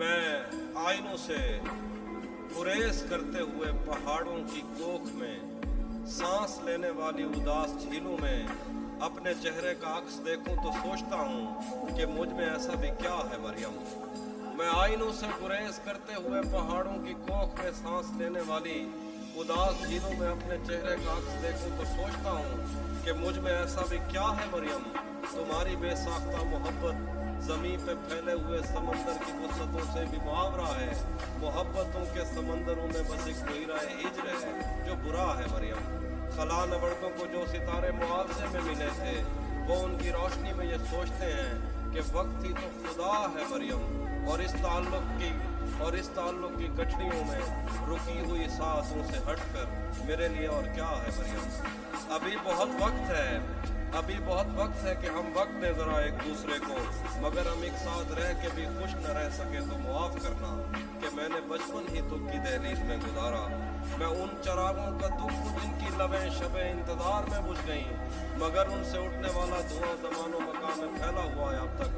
मैं आईनों से गुरेज करते हुए पहाड़ों की कोख में, सांस लेने वाली उदास झीलों में अपने चेहरे का अक्स देखूं तो सोचता हूँ कि मुझ में ऐसा भी क्या है मरियम। मैं आईनों से गुरेज करते हुए पहाड़ों की कोख में सांस लेने वाली उदास झीलों में अपने चेहरे का अक्स देखूं तो सोचता हूँ कि मुझ में ऐसा भी क्या है मरियम। तुम्हारी बेसाख्ता मोहब्बत ज़मीन पे फैले हुए समंदर की वसअतों से भी मुहावरा है। मोहब्बतों के समंदरों में बस एक कोयराए हिज्र है जो बुरा है मरियम। खला नवड़कों को जो सितारे मुआवजे में मिले थे, वो उनकी रोशनी में ये सोचते हैं कि वक्त ही तो खुदा है मरियम। और इस ताल्लुक की गठरियों में रुकी हुई सांसों से हटकर मेरे लिए और क्या है मरियम। अभी बहुत वक्त है कि हम वक्त दें ज़रा एक दूसरे को, मगर हम एक साथ रह के भी खुश न रह सके तो मुआफ़ करना कि मैंने बचपन ही दुख की दहलीज में गुजारा। मैं उन चरागों का दुख जिनकी लबें शबे इंतज़ार में बुझ गईं, मगर उनसे उठने वाला धुआं ज़मानो मकान में फैला हुआ है अब तक।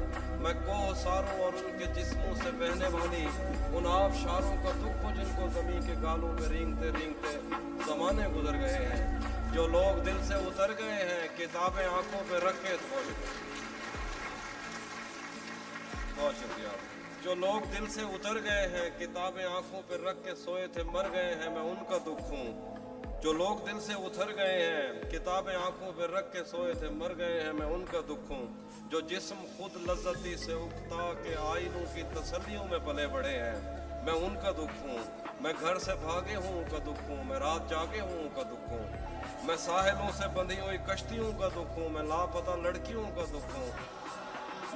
मैं कोहसारों और उनके जिस्मों से बहने वाली उन आबशारों का दुख जिनको ज़मीन के गालों में रेंगते रेंगते ज़माने गुजर गए हैं। जो लोग दिल से उतर गए हैं किताबें आंखों पे रख के, बहुत शुक्रिया। जो लोग दिल से उतर गए हैं किताबें आंखों पे रख के सोए थे मर गए हैं, मैं उनका दुख हूँ। जो लोग दिल से उतर गए हैं किताबें आंखों पे रख के सोए थे मर गए हैं, मैं उनका दुख हूँ। जो जिस्म खुद लज्जती से उकता के आईनों की तसल्लियों में पले बढ़े हैं, मैं उनका दुख हूँ। मैं घर से भागे हूँ उनका दुख हूँ, मैं रात जागे हूँ उनका दुख हूँ। मैं साहिलों से बंधी हुई कश्तियों का दुख हूँ, मैं लापता लड़कियों का दुख हूँ।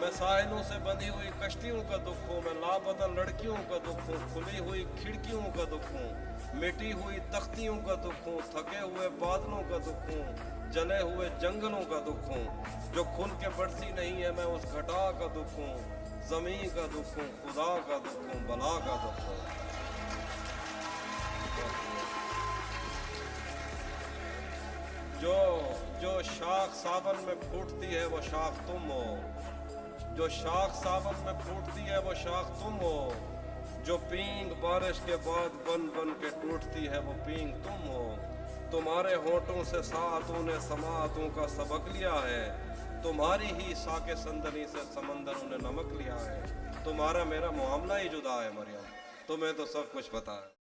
मैं साहिलों से बंधी हुई कश्तियों का दुख हूँ, मैं लापता लड़कियों का दुख हूँ। खुली हुई खिड़कियों का दुख हूँ, मिटी हुई तख्तियों का दुख हूँ। थके हुए बादलों का दुख हूँ, जले हुए जंगलों का दुख हूँ। जो खुल के बढ़ती नहीं है मैं उस घटा का दुख हूँ। ज़मीन का दुख हूँ, खुदा का दुख हूँ, बला का दुख हूँ। जो शाख सावन में फूटती है वो शाख तुम हो। जो शाख सावन में फूटती है वो शाख तुम हो। जो पींग बारिश के बाद बन बन के टूटती है वो पींग तुम हो। तुम्हारे होठों से सातों ने समातों का सबक लिया है। तुम्हारी ही साके संदनी से समंदरों ने नमक लिया है। तुम्हारा मेरा मामला ही जुदा है मरियम, तुम्हें तो सब कुछ पता है।